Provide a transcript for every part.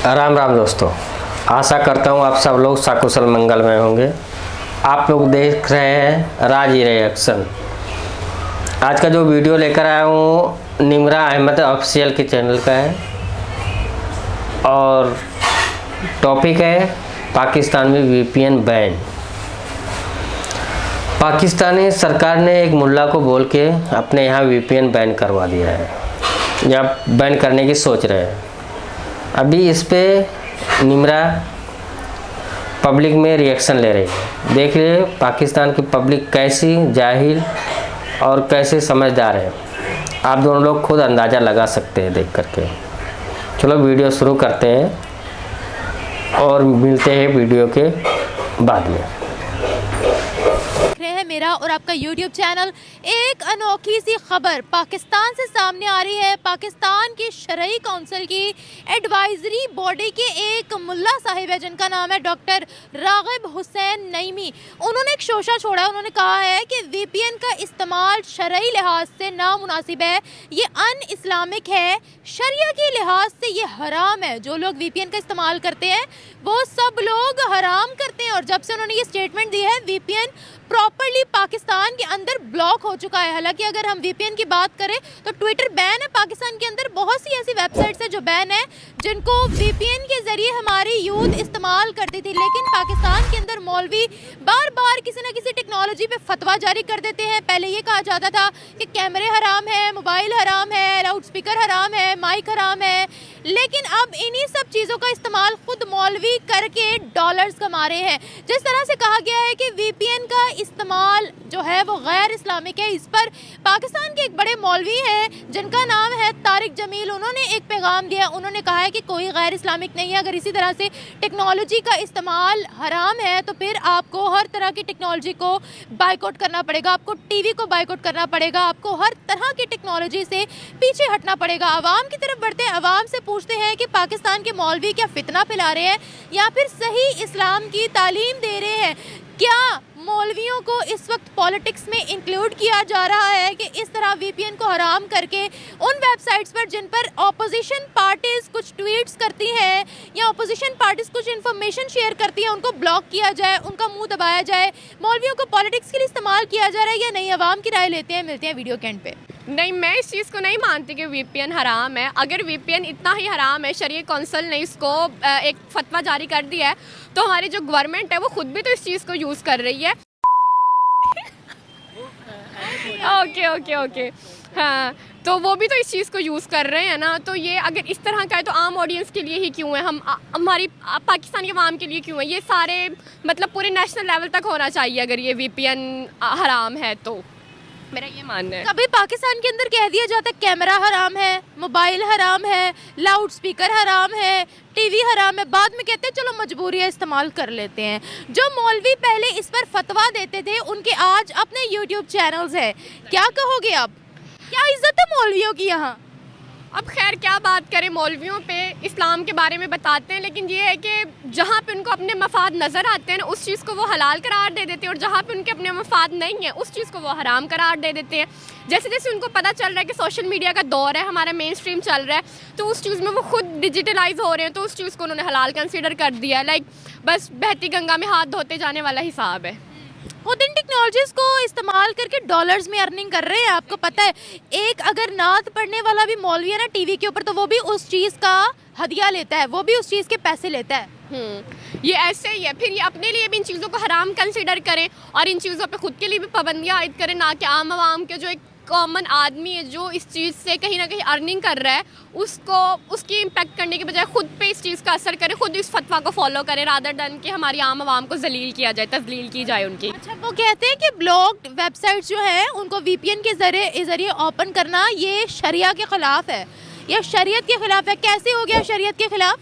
राम राम दोस्तों, आशा करता हूँ आप सब लोग सकुशल मंगल में होंगे। आप लोग देख रहे हैं राज रिएक्शन। आज का जो वीडियो लेकर आया हूँ निमरा अहमद ऑफिशियल के चैनल का है और टॉपिक है पाकिस्तान में वीपीएन बैन। पाकिस्तानी सरकार ने एक मुल्ला को बोल के अपने यहाँ वीपीएन बैन करवा दिया है या बैन करने की सोच रहे हैं। अभी इस पे निमरा पब्लिक में रिएक्शन ले रही है। देख रहे पाकिस्तान की पब्लिक कैसी जाहिल और कैसे समझदार है, आप दोनों लोग खुद अंदाज़ा लगा सकते हैं देख करके। चलो वीडियो शुरू करते हैं और मिलते हैं वीडियो के बाद में। है मेरा और आपका YouTube चैनल। एक अनोखी सी खबर पाकिस्तान से सामने आ रही है। पाकिस्तान की शरई काउंसिल की एडवाइजरी बॉडी के एक मुल्ला साहिब है जिनका नाम है डॉक्टर रागिब हुसैन नईमी। उन्होंने एक शोशा छोड़ा। उन्होंने कहा है कि VPN का इस्तेमाल शरई लिहाज से नामुनासिब है, ये अन इस्लामिक है, शरिया के लिहाज से ये हराम है। जो लोग VPN का इस्तेमाल करते हैं वो सब लोग हराम करते हैं। और जब से उन्होंने ये स्टेटमेंट दी है VPN प्रॉपरली पाकिस्तान के अंदर ब्लॉक हो चुका है। हालांकि अगर हम VPN की बात करें तो ट्विटर बैन है पाकिस्तान के अंदर। बहुत सी ऐसी वेबसाइट्स है जो बैन है जिनको VPN के ज़रिए हमारी यूथ इस्तेमाल करती थी, लेकिन पाकिस्तान के अंदर मौलवी बार बार किसी न किसी टेक्नोलॉजी पे फतवा जारी कर देते हैं। पहले ये कहा जाता था कि कैमरे हराम है, मोबाइल हराम है, लाउड स्पीकर हराम है, माइक हराम है, लेकिन अब इन्हीं सब चीज़ों का इस्तेमाल खुद मौलवी करके डॉलर्स कमा रहे हैं। जिस तरह से कहा गया है कि VPN का इस्तेमाल जो है वो गैर इस्लामिक है, इस पर पाकिस्तान के एक बड़े मौलवी हैं जिनका नाम है तारिक जमील। उन्होंने एक पैगाम दिया। उन्होंने कहा है कि कोई गैर इस्लामिक नहीं है। अगर इसी तरह से टेक्नोलॉजी का इस्तेमाल हराम है तो फिर आपको हर तरह की टेक्नोलॉजी को बाइकआउट करना पड़ेगा, आपको टीवी को बाइकआउट करना पड़ेगा, आपको हर तरह की टेक्नोलॉजी से पीछे हटना पड़ेगा। आवाम की तरफ बढ़ते हैं, आवाम से पूछते हैं कि पाकिस्तान के मौलवी क्या फितना फैला रहे हैं या फिर सही इस्लाम की तालीम दे रहे हैं। क्या मौलवियों को इस वक्त पॉलिटिक्स में इंक्लूड किया जा रहा है कि इस तरह VPN को हराम करके उन वेबसाइट्स पर जिन पर ऑपोजिशन पार्टीज़ कुछ ट्वीट्स करती हैं या ऑपोजिशन पार्टीज़ कुछ इन्फॉर्मेशन शेयर करती हैं उनको ब्लॉक किया जाए, उनका मुंह दबाया जाए। मौलवियों को पॉलिटिक्स के लिए इस्तेमाल किया जा रहा है या नहीं, आवाम की राय लेते हैं। मिलते हैं वीडियो के एंड पे। नहीं, मैं इस चीज़ को नहीं मानती कि VPN हराम है। अगर VPN इतना ही हराम है, शरीय कौंसिल ने इसको एक फतवा जारी कर दिया है, तो हमारी जो गवर्नमेंट है वो खुद भी तो इस चीज़ को यूज़ कर रही है। ओके हाँ, तो वो भी तो इस चीज़ को यूज़ कर रहे हैं ना। तो ये अगर इस तरह का है तो आम ऑडियंस के लिए ही क्यों है, हमारी पाकिस्तान के आवाम के लिए क्यों है? ये सारे मतलब पूरे नेशनल लेवल तक होना चाहिए अगर ये VPN हराम है तो, मेरा ये मानना है। कभी पाकिस्तान के अंदर कह दिया जाता है कैमरा हराम है, मोबाइल हराम है, लाउड स्पीकर हराम है, टीवी हराम है, बाद में कहते हैं चलो मजबूरी है इस्तेमाल कर लेते हैं। जो मौलवी पहले इस पर फतवा देते थे उनके आज अपने YouTube चैनल्स हैं। क्या कहोगे आप, क्या इज्जत है मौलवियों की यहाँ? अब खैर क्या बात करें, मौलवियों पे इस्लाम के बारे में बताते हैं, लेकिन ये है कि जहाँ पे उनको अपने मफाद नज़र आते हैं ना उस चीज़ को वो हलाल करार दे देते हैं, और जहाँ पे उनके अपने मफाद नहीं है उस चीज़ को वो हराम करार दे देते हैं। जैसे जैसे उनको पता चल रहा है कि सोशल मीडिया का दौर है, हमारा मेन स्ट्रीम चल रहा है, तो उस चीज़ में वो खुद डिजिटलाइज हो रहे हैं, तो उस चीज़ को उन्होंने हलाल कंसिडर कर दिया है। लाइक बस बहती गंगा में हाथ धोते जाने वाला हिसाब है। खुद इन टेक्नोलॉजीज़ को इस्तेमाल करके डॉलर्स में अर्निंग कर रहे हैं। आपको पता है एक अगर नात पढ़ने वाला भी मौलवी है ना टीवी के ऊपर, तो वो भी उस चीज़ का हदिया लेता है, वो भी उस चीज़ के पैसे लेता है। ये ऐसे ही है। फिर ये अपने लिए भी इन चीज़ों को हराम कंसिडर करें और इन चीज़ों पे खुद के लिए भी पाबंदियाँ आयद करें, ना कि आम आवाम के जो एक कॉमन आदमी है जो इस चीज़ से कहीं ना कहीं अर्निंग कर रहा है उसको उसकी इम्पेक्ट करने के बजाय खुद पे इस चीज़ का असर करे, खुद इस फतवा को फॉलो करे, रादर डन कि हमारी आम आवाम को जलील किया जाए, तजलील की जाए उनकी। अच्छा, वो कहते हैं कि ब्लॉक्ड वेबसाइट्स जो है उनको VPN के ज़रिए ओपन करना ये शरिया के ख़िलाफ़ है या शरीयत के ख़िलाफ़ है। कैसे हो गया शरीयत के ख़िलाफ़?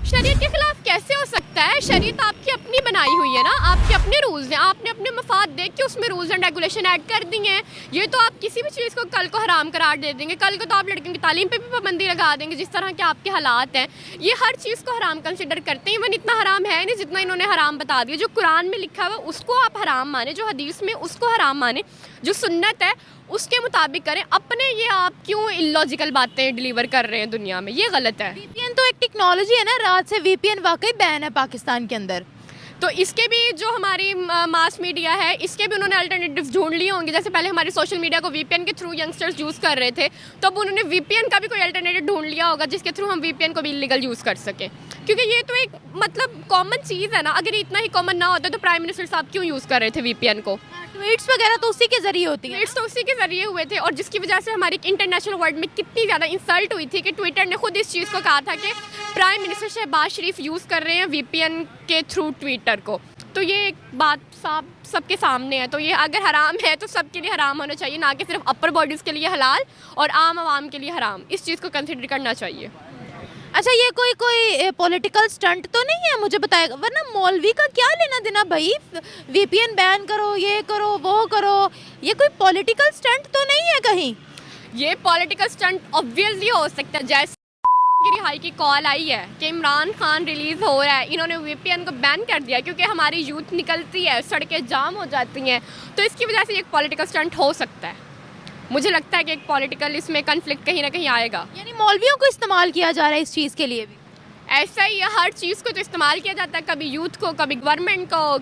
शरीयत के खिलाफ कैसे हो सकता है? शरीयत आपकी अपनी बनाई हुई है ना, आपके अपने रूल्स हैं, आपने अपने मफाद देख के उसमें रूल्स एंड रेगुलेशन ऐड कर दी हैं। ये तो आप किसी भी चीज़ को कल को हराम करार दे देंगे, कल को तो आप लड़कियों की तालीम पे भी पाबंदी लगा देंगे। जिस तरह के आपके हालात हैं ये हर चीज़ को हराम कंसिडर करते हैं। इवन इतना हराम है नहीं जितना इन्होंने हराम बता दिया। जो कुरान में लिखा हुआ उसको आप हराम माने, जो हदीस में उसको हराम माने, जो सुन्नत है उसके मुताबिक करें। अपने ये आप क्यों इलॉजिकल बातें डिलीवर कर रहे हैं दुनिया में, ये गलत है। वीपीएन तो एक टेक्नोलॉजी है ना, रात से वीपीएन वाकई बैन है पाकिस्तान के अंदर। तो इसके भी जो हमारी मास मीडिया है, इसके भी उन्होंने अल्टरनेटिव्स ढूंढ लिए होंगे। जैसे पहले हमारे सोशल मीडिया को वीपीएन के थ्रू यंगस्टर्स यूज़ कर रहे थे, तो अब उन्होंने वीपीएन का भी कोई अल्टरनेटिव ढूंढ लिया होगा जिसके थ्रू हम वीपीएन को भी इलीगल यूज़ कर सकें। क्योंकि ये तो एक मतलब कॉमन चीज़ है ना, अगर इतना ही कॉमन ना होता तो प्राइम मिनिस्टर साहब क्यों यूज़ कर रहे थे वीपीएन को। ट्वीट्स वगैरह तो उसी के जरिए होती है। ट्वीट्स तो उसी के जरिए हुए थे, और जिसकी वजह से हमारी इंटरनेशनल वर्ल्ड में कितनी ज़्यादा इंसल्ट हुई थी कि ट्विटर ने खुद इस चीज़ को कहा था कि प्राइम मिनिस्टर शहबाज शरीफ यूज़ कर रहे हैं वीपीएन के थ्रू ट्विटर को। तो ये एक बात साफ सबके सामने है। तो ये अगर हराम है तो सबके लिए हराम होना चाहिए, ना कि सिर्फ अपर बॉडीज़ के लिए हलाल और आम आवाम के लिए हराम। इस चीज़ को कंसिडर करना चाहिए। अच्छा, ये कोई पॉलिटिकल स्टंट तो नहीं है, मुझे बताएगा, वरना मौलवी का क्या लेना देना भाई, वीपीएन बैन करो, ये करो, वो करो, ये कोई पॉलिटिकल स्टंट तो नहीं है कहीं? ये पॉलिटिकल स्टंट ऑब्वियसली हो सकता है। जैसे की रिहाई की कॉल आई है कि इमरान खान रिलीज़ हो रहा है, इन्होंने वीपीएन को बैन कर दिया क्योंकि हमारी यूथ निकलती है, सड़कें जाम हो जाती हैं, तो इसकी वजह से एक पॉलिटिकल स्टंट हो सकता है। मुझे लगता है कि एक पॉलिटिकल इसमें कन्फ्लिक्ट कहीं ना कहीं आएगा। यानी मौलवियों को इस्तेमाल किया जा रहा है इस चीज़ के लिए भी? ऐसा ही है, हर चीज़ को तो इस्तेमाल किया जाता है, कभी यूथ को, कभी गवर्नमेंट को,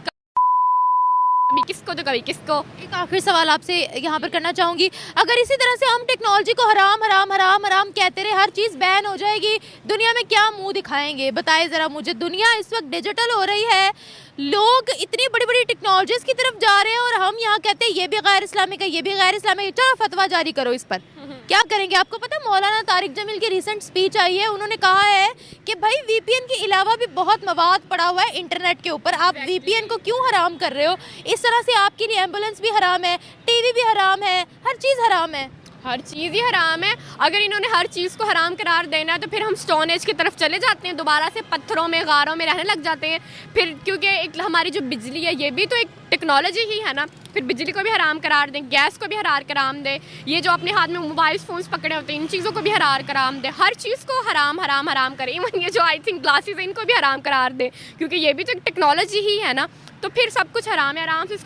कभी किसको तो कभी किसको। एक आखिरी सवाल आपसे यहाँ पर करना चाहूँगी, अगर इसी तरह से हम टेक्नोलॉजी को हराम हराम हराम हराम कहते रहे, हर चीज़ बैन हो जाएगी, दुनिया में क्या मुंह दिखाएंगे? बताएं ज़रा मुझे। दुनिया इस वक्त डिजिटल हो रही है, लोग इतनी बड़ी बड़ी टेक्नोलॉजीज़ की तरफ जा रहे हैं, और हम यहाँ कहते हैं ये भी गैर इस्लामिक है, ये भी गैर इस्लामिक है, चलो फतवा जारी करो इस पर। क्या करेंगे? आपको पता है मौलाना तारिक जमील की रिसेंट स्पीच आई है, उन्होंने कहा है कि भाई वीपीएन के अलावा भी बहुत मवाद पड़ा हुआ है इंटरनेट के ऊपर, आप वीपीएन को क्यों हराम कर रहे हो? इस तरह से आपके लिए एम्बुलेंस भी हराम है, टीवी भी हराम है, हर चीज़ हराम है। हर चीज़ ही हराम है। अगर इन्होंने हर चीज़ को हराम करार देना है तो फिर हम स्टोन एज की तरफ चले जाते हैं, दोबारा से पत्थरों में, गारों में रहने लग जाते हैं फिर। क्योंकि एक हमारी जो बिजली है ये भी तो एक टेक्नोलॉजी ही है ना, फिर बिजली को भी हराम करार दें, गैस को भी हरार कराम दें, ये जो अपने हाथ में मोबाइल फ़ोन्स पकड़े होते हैं इन चीज़ों को भी हरार कराम दें, हर चीज़ को हराम हराम हराम करें। इवन ये जो आई थिंक ग्लासेस हैं इनको भी हराम करार दें, क्योंकि ये भी तो एक टेक्नोलॉजी ही है ना। तो फिर सब कुछ हराम है। आराम से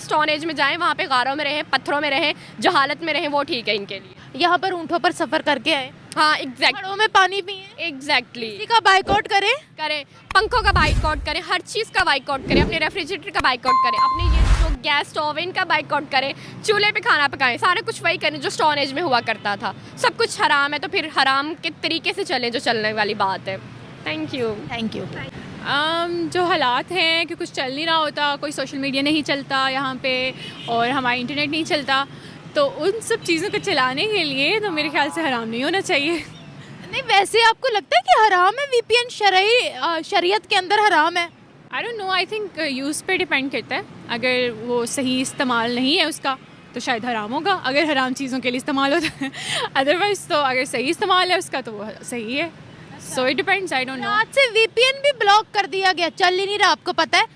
स्टोन एज में जाएं, वहाँ पे गारों में रहें, पत्थरों में रहें, जहालत में रहें, वो ठीक है इनके लिए। यहाँ पर ऊँटों पर सफ़र करके आए, हाँ एग्जैक्ट, घड़ों में पानी पिए, एग्जैक्टली। किसी का बाइकआउट करें, पंखों का बाइकआउट करें, हर चीज़ का बाइकआउट करें, अपने रेफ्रिजरेटर का बाइकआउट करें, अपने ये जो गैस स्टोव है इनका बाइकआउट करें, चूल्हे पे खाना पकाएं, सारा कुछ वही करें जो स्टोन एज में हुआ करता था। सब कुछ हराम है तो फिर हराम के तरीके से चलें जो चलने वाली बात है। Thank you. Thank you. जो हालात हैं कि कुछ चल नहीं रहा होता, कोई सोशल मीडिया नहीं चलता यहाँ पे और हमारा इंटरनेट नहीं चलता, तो उन सब चीज़ों को चलाने के लिए तो मेरे ख्याल से हराम नहीं होना चाहिए। नहीं, वैसे आपको लगता है कि हराम है वीपीएन? शरीयत के अंदर हराम है? I don't know, I think use पे डिपेंड करता है। अगर वो सही इस्तेमाल नहीं है उसका तो शायद हराम होगा, अगर हराम चीज़ों के लिए इस्तेमाल होता है। अदरवाइज़ तो अगर सही इस्तेमाल है उसका तो वो सही है। So it depends, I don't know. आज से वीपीएन भी ब्लॉक कर दिया गया, चल ही नहीं रहा, आपको पता है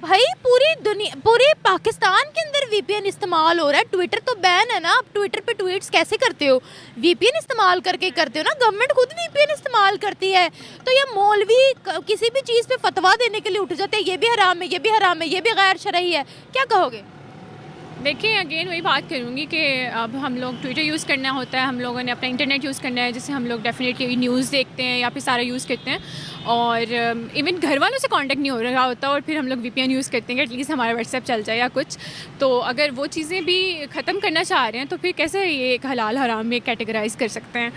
भाई? पूरी दुनिया, पूरे पाकिस्तान के अंदर वीपीएन इस्तेमाल हो रहा है। ट्विटर तो बैन है ना, आप ट्विटर पे ट्वीट्स कैसे करते हो? वीपीएन इस्तेमाल करके करते हो ना, गवर्नमेंट खुद वीपीएन इस्तेमाल करती है। तो ये मौलवी किसी भी चीज़ पे फतवा देने के लिए उठ जाते हैं, ये भी हराम है, ये भी हराम है, ये भी गैर शरई है, क्या कहोगे? देखिए, अगेन वही बात करूँगी कि अब हम लोग ट्विटर यूज़ करना होता है, हम लोगों ने अपना इंटरनेट यूज़ करना है, जिससे हम लोग डेफिनेटली न्यूज़ देखते हैं या फिर सारा यूज़ करते हैं, और इवन घर वालों से कांटेक्ट नहीं हो रहा होता, और फिर हम लोग वीपीएन यूज़ करते हैं कि एटलीस्ट हमारा व्हाट्सएप चल जाए या कुछ। तो अगर वो चीज़ें भी ख़त्म करना चाह रहे हैं तो फिर कैसे ये एक हलाल हराम में कैटेगराइज़ कर सकते हैं?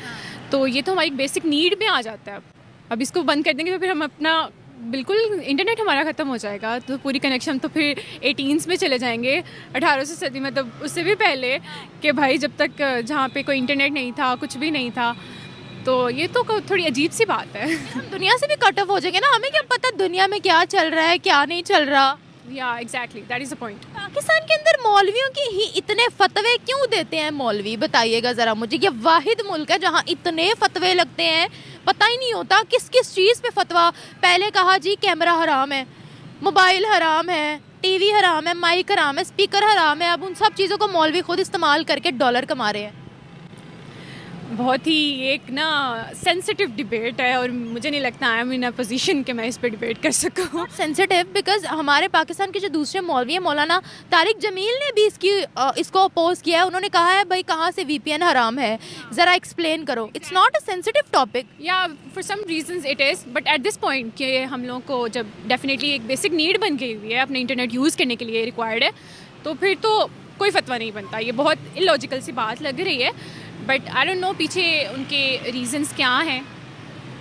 तो ये तो हमारी बेसिक नीड में आ जाता है। अब इसको बंद कर देंगे तो फिर हम अपना बिल्कुल इंटरनेट हमारा ख़त्म हो जाएगा, तो पूरी कनेक्शन तो फिर 18s में चले जाएंगे, 1800 सदी में, तो उससे भी पहले कि भाई जब तक जहाँ पे कोई इंटरनेट नहीं था, कुछ भी नहीं था। तो ये तो थोड़ी अजीब सी बात है। हम दुनिया से भी कट ऑफ हो जाएंगे ना, हमें क्या पता दुनिया में क्या चल रहा है, क्या नहीं चल रहा। या exactly, that is the point. Pakistan के अंदर मौलवियों की ही इतने फतवे क्यों देते हैं मौलवी? बताइएगा ज़रा मुझे। ये वाहिद मुल्क है जहाँ इतने फतवे लगते हैं, पता ही नहीं होता किस किस चीज़ पे फतवा। पहले कहा जी कैमरा हराम है, मोबाइल हराम है, टीवी हराम है, माइक हराम है, स्पीकर हराम है, अब उन सब चीज़ों को मौलवी खुद इस्तेमाल करके डॉलर कमा रहे हैं। बहुत ही एक ना सेंसिटिव डिबेट है और मुझे नहीं लगता I am in a position कि मैं इस पर डिबेट कर सकूँ। सेंसिटिव बिकॉज हमारे पाकिस्तान के जो दूसरे मौलवी हैं, मौलाना तारिक जमील ने भी इसको अपोज किया है। उन्होंने कहा है भाई कहाँ से VPN हराम है, ज़रा एक्सप्लेन करो। It's not a sensitive topic. या for some reasons it is, but at this point कि हम लोगों को जब डेफिनेटली एक बेसिक नीड बन गई हुई है, अपने इंटरनेट यूज़ करने के लिए रिक्वायर्ड है, तो फिर तो कोई फतवा नहीं बनता। ये बहुत इलॉजिकल सी बात लग रही है, बट आई डोंट नो पीछे उनके रीजंस क्या हैं।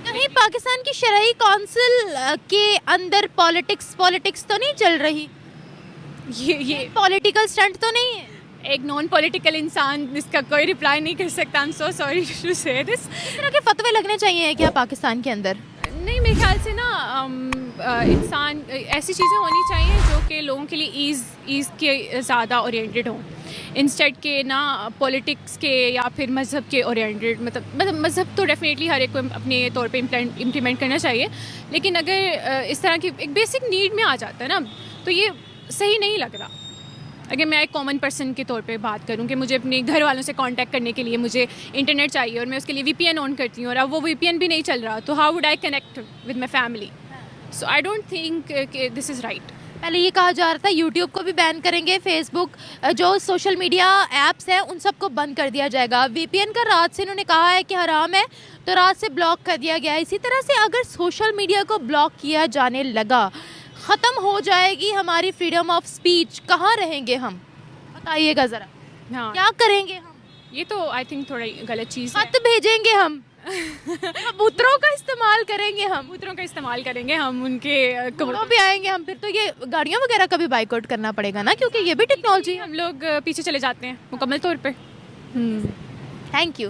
कहीं पाकिस्तान की शरई काउंसिल के अंदर पॉलिटिक्स तो नहीं चल रही? ये पॉलिटिकल स्टंट तो नहीं है? एक नॉन पॉलिटिकल इंसान इसका कोई रिप्लाई नहीं कर सकता। I am so sorry to say this. इस तरह के फतवे लगने चाहिए क्या पाकिस्तान के अंदर? नहीं, मेरे ख्याल से ना इंसान ऐसी चीज़ें होनी चाहिए जो कि लोगों के लिए ईज़ के ज़्यादा ओरिएंटेड हों, इंस्टेड के ना पॉलिटिक्स के या फिर मज़हब के ओरिएंटेड। मतलब मज़हब तो डेफिनेटली हर एक को अपने तौर पे इम्प्लीमेंट करना चाहिए, लेकिन अगर इस तरह की एक बेसिक नीड में आ जाता है ना, तो ये सही नहीं लग रहा। अगर मैं एक कॉमन पर्सन के तौर पे बात करूं कि मुझे अपने घर वालों से कांटेक्ट करने के लिए मुझे इंटरनेट चाहिए और मैं उसके लिए VPN ऑन करती हूँ और अब वो VPN भी नहीं चल रहा, तो how would I connect with my family? So I don't think this is right. पहले ये कहा जा रहा था यूट्यूब को भी बैन करेंगे, फेसबुक, जो सोशल मीडिया ऐप्स हैं उन सबको बंद कर दिया जाएगा। VPN का रात से इन्होंने कहा है कि हराम है, तो रात से ब्लॉक कर दिया गया। इसी तरह से अगर सोशल मीडिया को ब्लॉक किया जाने लगा, ख़त्म हो जाएगी हमारी फ्रीडम ऑफ स्पीच। कहाँ रहेंगे हम, बताइएगा ज़रा। हाँ, क्या करेंगे हम? ये तो आई थिंक थोड़ा गलत चीज़ है। खत भेजेंगे हम, कबूतरों का इस्तेमाल करेंगे हम, कबूतरों का इस्तेमाल करेंगे हम, उनके कबूतरों भी आएंगे हम। फिर तो ये गाड़ियों वगैरह का भी बाइकआउट करना पड़ेगा ना, क्योंकि ये भी टेक्नोलॉजी है। हम लोग पीछे चले जाते हैं मुकम्मल तौर पे। Thank you.